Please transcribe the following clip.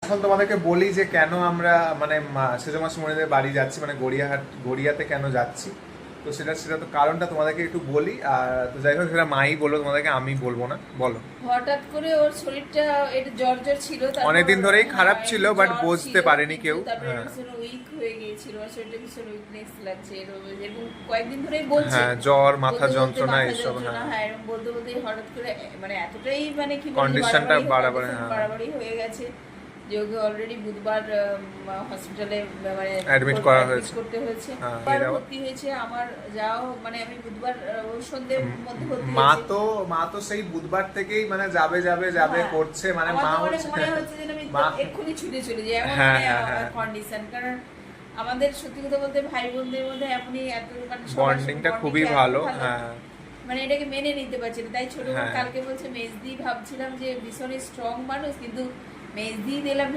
এখন তোমাদেরকে বলি যে কেন আমরা মানে সেজো মাসিমণিদের বাড়ি যাচ্ছি, মানে গড়িয়াতে কেন যাচ্ছি। তো সেটা তো কারণটা তোমাদেরকে একটু বলি। আর তো যাই হোক, সেটা মাই বলবো তোমাদেরকে, আমি বলবো না। বলো। হঠাৎ করে ওর শরীরটা একটু জ্বর ছিল, অনেকদিন ধরেই খারাপ ছিল, বাট বুঝতে পারেনি কেউ। হ্যাঁ, ভীষণ উইক হয়ে গিয়েছিল, শরীরটা ভীষণ উইকনেস লাগছে এবং কয়েকদিন ধরেই বলছে হ্যাঁ, জ্বর, মাথা যন্ত্রণা এইসব। হ্যাঁ, এরকম বলতে বলতে হঠাৎ করে মানে এতটাই মানে কি কন্ডিশনটা বাড়াবাড়ি হয়ে গেছে যে ওকে অলরেডি বুধবার হসপিটালে মানে অ্যাডমিট করা হয়েছে, করতে হয়েছে, ভর্তি হয়েছে। আমার যাও মানে আমি বুধবার সন্ধ্যের মধ্যে ভর্তি মা তো সেই বুধবার থেকেই মানে যাবে করছে, মানে মা মনে হচ্ছে যে আমি এক্ষুনি ছুটে চলে যাই, এমন কন্ডিশন। কারণ আমাদের সত্যি কথা বলতে ভাই বোনদের মধ্যে এমনি এত মানে বন্ডিংটা খুবই ভালো। হ্যাঁ, মানে এটাকে মেনে নিতে পারছি না। তাই ছোট কালকে বলছে মেজদি, ভাবছিলাম যে ভীষণ স্ট্রং মানুষ, কিন্তু মেজদি দিলাম